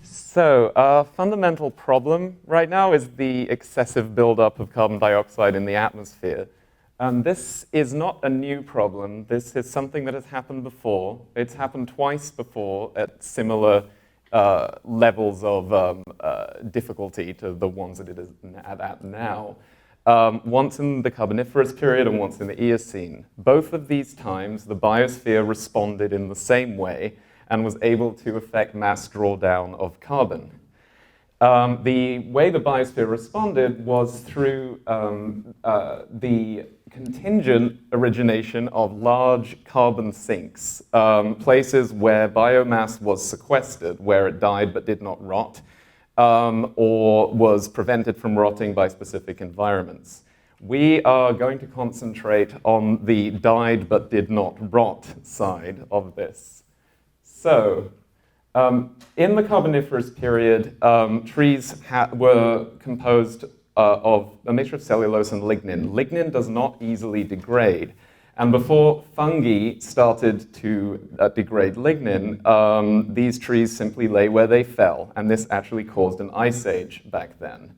So our fundamental problem right now is the excessive buildup of carbon dioxide in the atmosphere. This is not a new problem. This is something that has happened before. It's happened twice before at similar levels of difficulty to the ones that it is at now. Once in the Carboniferous period and once in the Eocene. Both of these times, the biosphere responded in the same way and was able to affect mass drawdown of carbon. The way the biosphere responded was through the contingent origination of large carbon sinks, places where biomass was sequestered, where it died but did not rot, or was prevented from rotting by specific environments. We are going to concentrate on the died but did not rot side of this. So, in the Carboniferous period, trees were composed of a mixture of cellulose and lignin. Lignin does not easily degrade. And before fungi started to degrade lignin, these trees simply lay where they fell, and this actually caused an ice age back then.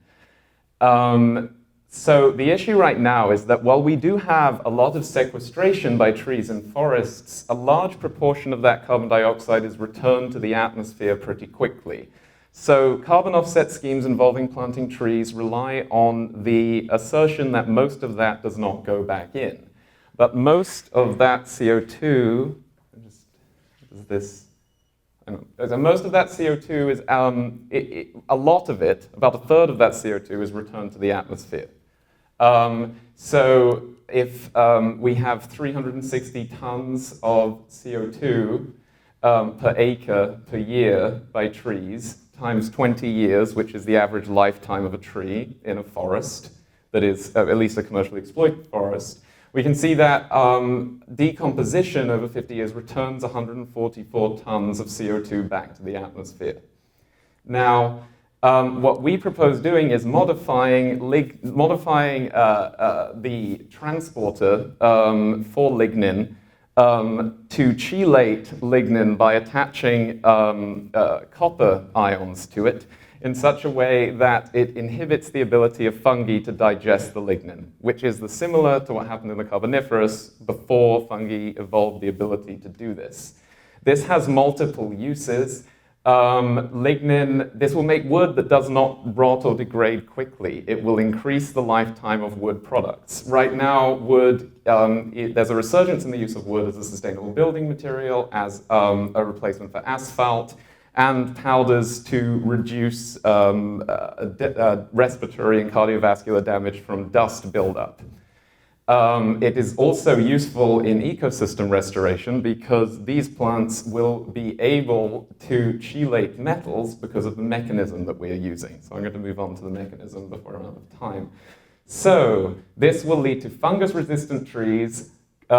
So the issue right now is that while we do have a lot of sequestration by trees in forests, a large proportion of that carbon dioxide is returned to the atmosphere pretty quickly. So carbon offset schemes involving planting trees rely on the assertion that most of that does not go back in. But most of that CO2, most of that CO2 is, a lot of it, about a third of that CO2 is returned to the atmosphere. So if we have 360 tons of CO2 per acre per year by trees, times 20 years, which is the average lifetime of a tree in a forest, that is at least a commercially exploited forest, we can see that decomposition over 50 years returns 144 tons of CO2 back to the atmosphere. Now, what we propose doing is modifying the transporter for lignin to chelate lignin by attaching copper ions to it in such a way that it inhibits the ability of fungi to digest the lignin, which is similar to what happened in the Carboniferous before fungi evolved the ability to do this. This has multiple uses. Lignin, this will make wood that does not rot or degrade quickly. It will increase the lifetime of wood products. Right now, wood, there's a resurgence in the use of wood as a sustainable building material, as a replacement for asphalt, and powders to reduce respiratory and cardiovascular damage from dust buildup. It is also useful in ecosystem restoration because these plants will be able to chelate metals because of the mechanism that we are using. So I'm going to move on to the mechanism before I run out of time. So this will lead to fungus-resistant trees, we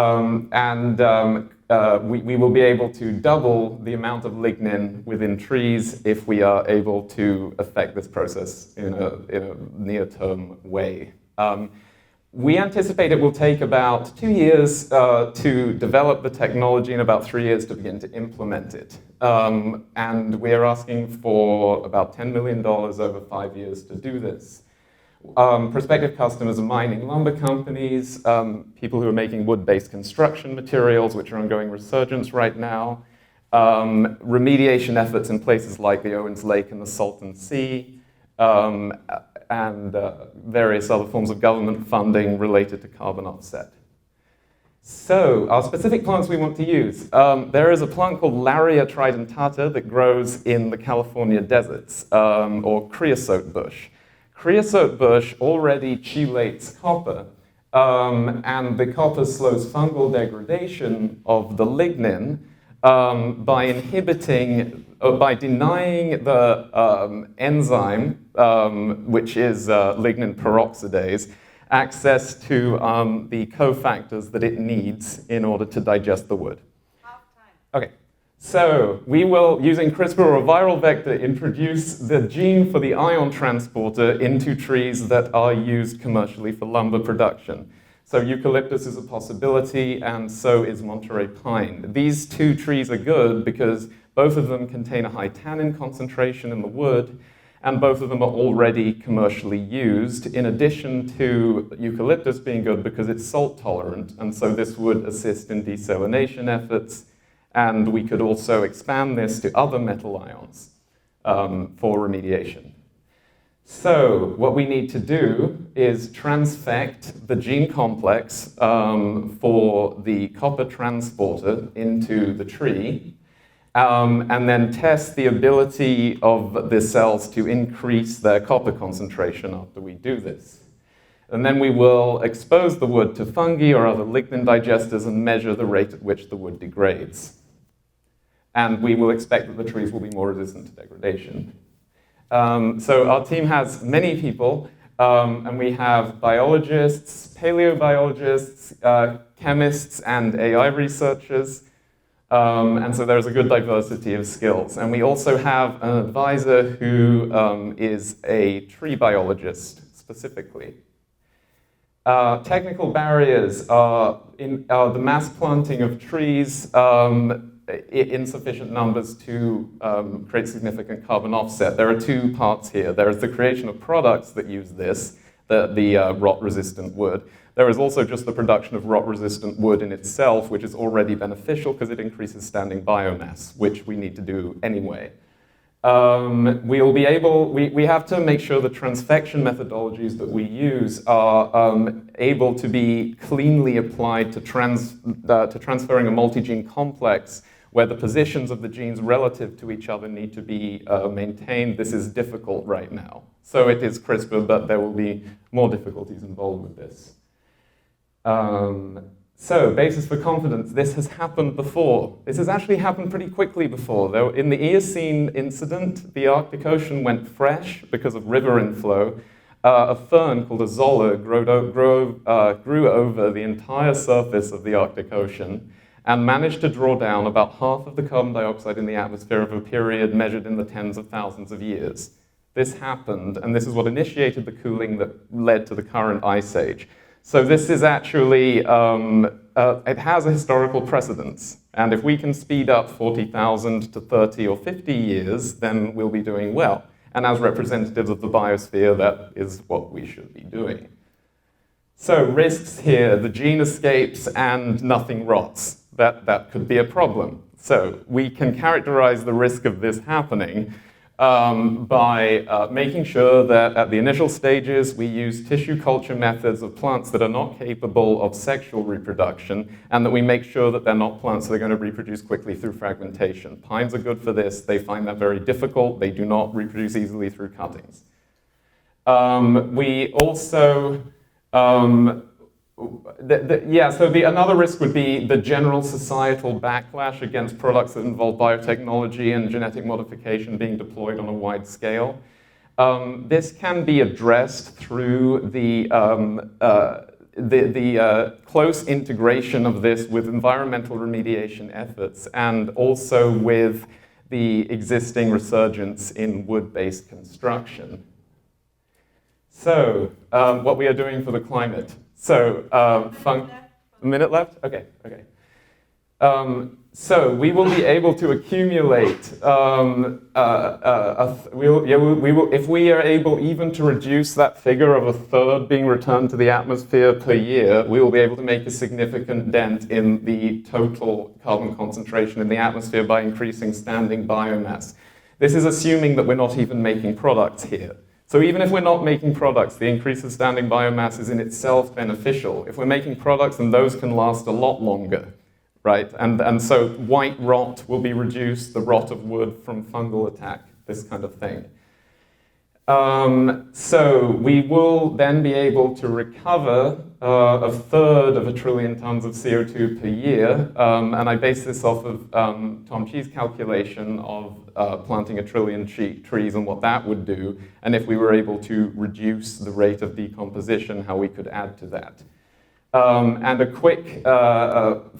will be able to double the amount of lignin within trees if we are able to affect this process in a near-term way. We anticipate it will take about 2 years to develop the technology and about 3 years to begin to implement it. And we are asking for about $10 million over 5 years to do this. Prospective customers are mining lumber companies, people who are making wood-based construction materials, which are undergoing resurgence right now, remediation efforts in places like the Owens Lake and the Salton Sea, and various other forms of government funding related to carbon offset. So, our specific plants we want to use. There is a plant called Larrea tridentata that grows in the California deserts, or creosote bush. Creosote bush already chelates copper, and the copper slows fungal degradation of the lignin by denying the enzyme, which is lignin peroxidase, access to the cofactors that it needs in order to digest the wood. Half time. Okay. So we will, using CRISPR or a viral vector, introduce the gene for the ion transporter into trees that are used commercially for lumber production. So eucalyptus is a possibility, and so is Monterey pine. These two trees are good because both of them contain a high tannin concentration in the wood, and both of them are already commercially used, in addition to eucalyptus being good because it's salt tolerant, and so this would assist in desalination efforts, and we could also expand this to other metal ions for remediation. So what we need to do is transfect the gene complex for the copper transporter into the tree, and then test the ability of the cells to increase their copper concentration after we do this. And then we will expose the wood to fungi or other lignin digesters and measure the rate at which the wood degrades. And we will expect that the trees will be more resistant to degradation. So our team has many people, and we have biologists, paleobiologists, chemists, and AI researchers. And so there's a good diversity of skills. And we also have an advisor who is a tree biologist specifically. Technical barriers are the mass planting of trees in sufficient numbers to create significant carbon offset. There are two parts here. There is the creation of products that use this, the rot-resistant wood. There is also just the production of rot-resistant wood in itself, which is already beneficial because it increases standing biomass, which we need to do anyway. We have to make sure the transfection methodologies that we use are able to be cleanly applied to transferring a multi-gene complex where the positions of the genes relative to each other need to be maintained. This is difficult right now. So it is CRISPR, but there will be more difficulties involved with this. So, basis for confidence, this has happened before. This has actually happened pretty quickly before. Though in the Eocene incident, the Arctic Ocean went fresh because of river inflow. A fern called a zoller grew over the entire surface of the Arctic Ocean and managed to draw down about half of the carbon dioxide in the atmosphere of a period measured in the tens of thousands of years. This happened, and this is what initiated the cooling that led to the current ice age. So this is actually, it has a historical precedence. And if we can speed up 40,000 to 30 or 50 years, then we'll be doing well. And as representatives of the biosphere, that is what we should be doing. So risks here, the gene escapes and nothing rots. That could be a problem. So we can characterize the risk of this happening by making sure that at the initial stages we use tissue culture methods of plants that are not capable of sexual reproduction, and that we make sure that they're not plants that are going to reproduce quickly through fragmentation. Pines are good for this. They find that very difficult. They do not reproduce easily through cuttings. We also another risk would be the general societal backlash against products that involve biotechnology and genetic modification being deployed on a wide scale. This can be addressed through the close integration of this with environmental remediation efforts and also with the existing resurgence in wood-based construction. So, what we are doing for the climate. So, a minute left? Okay. So we will be able to accumulate, if we are able even to reduce that figure of a third being returned to the atmosphere per year, we will be able to make a significant dent in the total carbon concentration in the atmosphere by increasing standing biomass. This is assuming that we're not even making products here. So even if we're not making products, the increase of standing biomass is in itself beneficial. If we're making products, then those can last a lot longer, right? And so white rot will be reduced, the rot of wood from fungal attack, this kind of thing. So we will then be able to recover a third of 1 trillion tons of CO2 per year, and I base this off of Tom Chi's calculation of planting 1 trillion trees and what that would do, and if we were able to reduce the rate of decomposition, how we could add to that. And a quick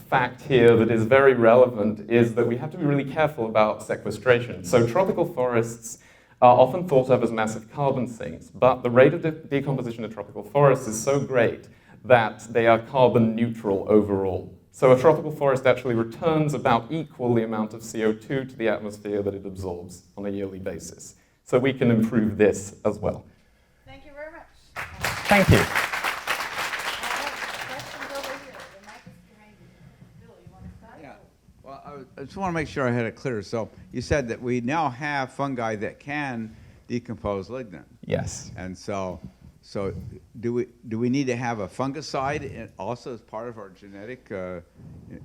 fact here that is very relevant is that we have to be really careful about sequestration. So tropical forests are often thought of as massive carbon sinks, but the rate of decomposition of tropical forests is so great that they are carbon neutral overall. So a tropical forest actually returns about equal the amount of CO2 to the atmosphere that it absorbs on a yearly basis. So we can improve this as well. Thank you very much. Thank you. Questions over here. The mic is behind you. Bill, you want to start? Yeah. Well, I just want to make sure I had it clear. So you said that we now have fungi that can decompose lignin. Yes. And so do we need to have a fungicide also as part of our genetic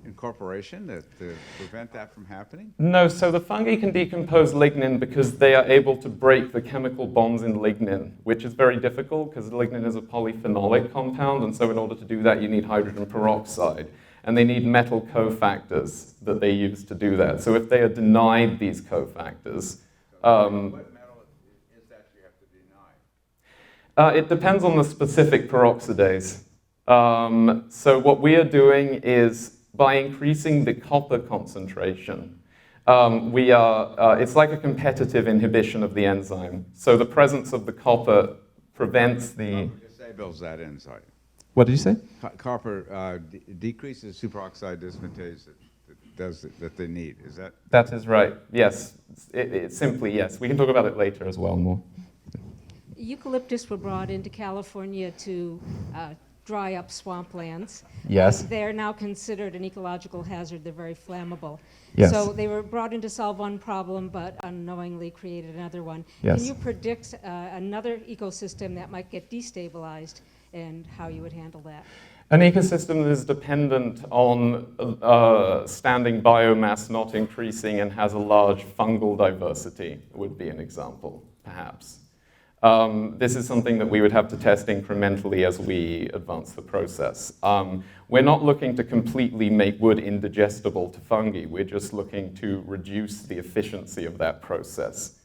incorporation to prevent that from happening? No, so the fungi can decompose lignin because they are able to break the chemical bonds in lignin, which is very difficult because lignin is a polyphenolic compound, and so in order to do that you need hydrogen peroxide. And they need metal cofactors that they use to do that. So if they are denied these cofactors, What metal is that you have to deny? it depends on the specific peroxidase. So what we are doing is by increasing the copper concentration, it's like a competitive inhibition of the enzyme. So the presence of the copper prevents the... Copper disables that enzyme. What did you say? Copper decreases superoxide dismutase that they need. Is that? That is right, yes. It's simply yes. We can talk about it later as well more. Eucalyptus were brought into California to dry up swamplands. Yes. They're now considered an ecological hazard. They're very flammable. Yes. So they were brought in to solve one problem, but unknowingly created another one. Yes. Can you predict another ecosystem that might get destabilized and how you would handle that? An ecosystem that is dependent on standing biomass not increasing and has a large fungal diversity would be an example, perhaps. This is something that we would have to test incrementally as we advance the process. We're not looking to completely make wood indigestible to fungi. We're just looking to reduce the efficiency of that process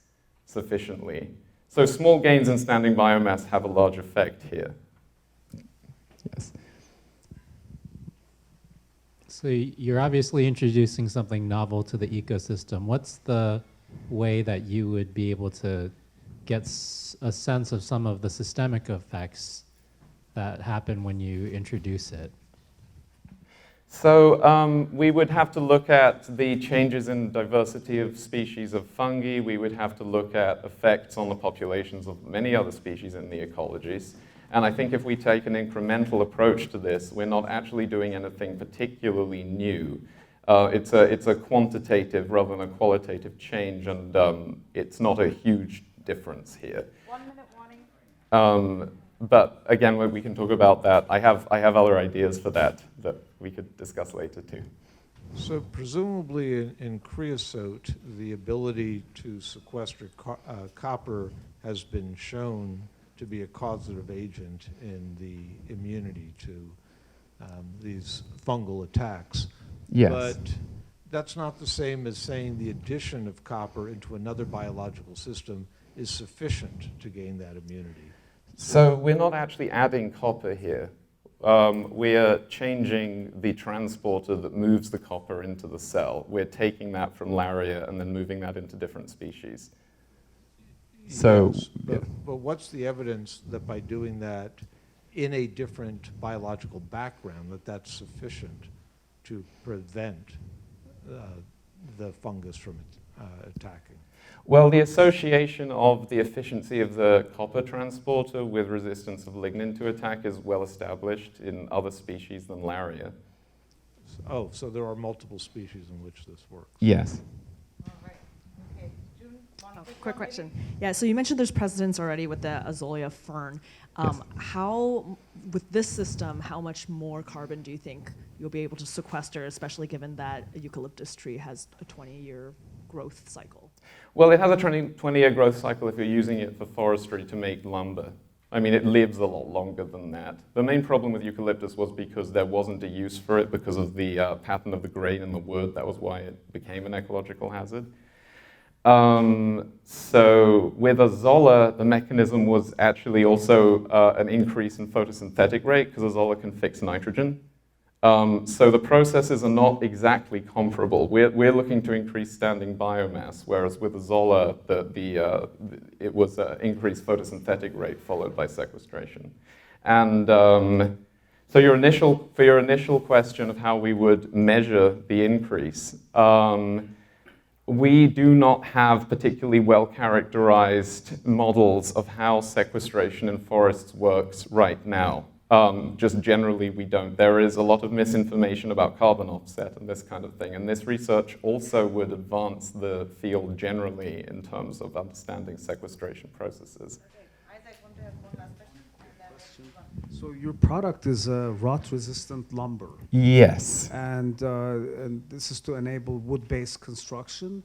sufficiently. So small gains in standing biomass have a large effect here. Yes. So you're obviously introducing something novel to the ecosystem. What's the way that you would be able to get a sense of some of the systemic effects that happen when you introduce it? So we would have to look at the changes in diversity of species of fungi. We would have to look at effects on the populations of many other species in the ecologies. And I think if we take an incremental approach to this, we're not actually doing anything particularly new. It's a quantitative rather than a qualitative change, and it's not a huge difference here. 1 minute warning. But again, we can talk about that. I have other ideas for that we could discuss later too. So presumably in creosote, the ability to sequester copper has been shown to be a causative agent in the immunity to these fungal attacks. Yes. But that's not the same as saying the addition of copper into another biological system is sufficient to gain that immunity. So we're not actually adding copper here. We're changing the transporter that moves the copper into the cell. We're taking that from Laria and then moving that into different species. So, Yes, but what's the evidence that by doing that in a different biological background that that's sufficient to prevent the fungus from attacking? well, the association of the efficiency of the copper transporter with resistance of lignin to attack is well established in other species than Laria. Oh, so there are multiple species in which this works. Yes. All right. Okay. June, one Quick question. Yeah, so you mentioned there's precedents already with the Azolla fern. Yes. How, with this system, how much more carbon do you think you'll be able to sequester, especially given that a eucalyptus tree has a 20-year growth cycle? Well, it has a 20-year growth cycle if you're using it for forestry to make lumber. I mean, it lives a lot longer than that. The main problem with eucalyptus was because there wasn't a use for it because of the pattern of the grain in the wood. That was why it became an ecological hazard. So with Azolla, the mechanism was actually also an increase in photosynthetic rate because Azolla can fix nitrogen. So the processes are not exactly comparable. We're looking to increase standing biomass, whereas with Azolla, it was an increased photosynthetic rate followed by sequestration. And So for your initial question of how we would measure the increase, we do not have particularly well-characterized models of how sequestration in forests works right now. Just generally, we don't. There is a lot of misinformation about carbon offset and this kind of thing, and this research also would advance the field generally in terms of understanding sequestration processes. Okay, Isaac, want to have one last question? And then we'll move on. So your product is a rot-resistant lumber, Yes. and this is to enable wood-based construction.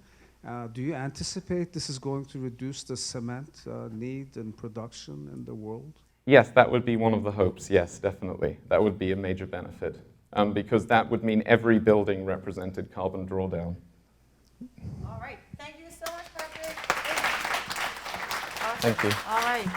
Do you anticipate this is going to reduce the cement need and production in the world? Yes, that would be one of the hopes. Yes, definitely. That would be a major benefit because that would mean every building represented carbon drawdown. All right, thank you so much, Patrick. Thank you. All right.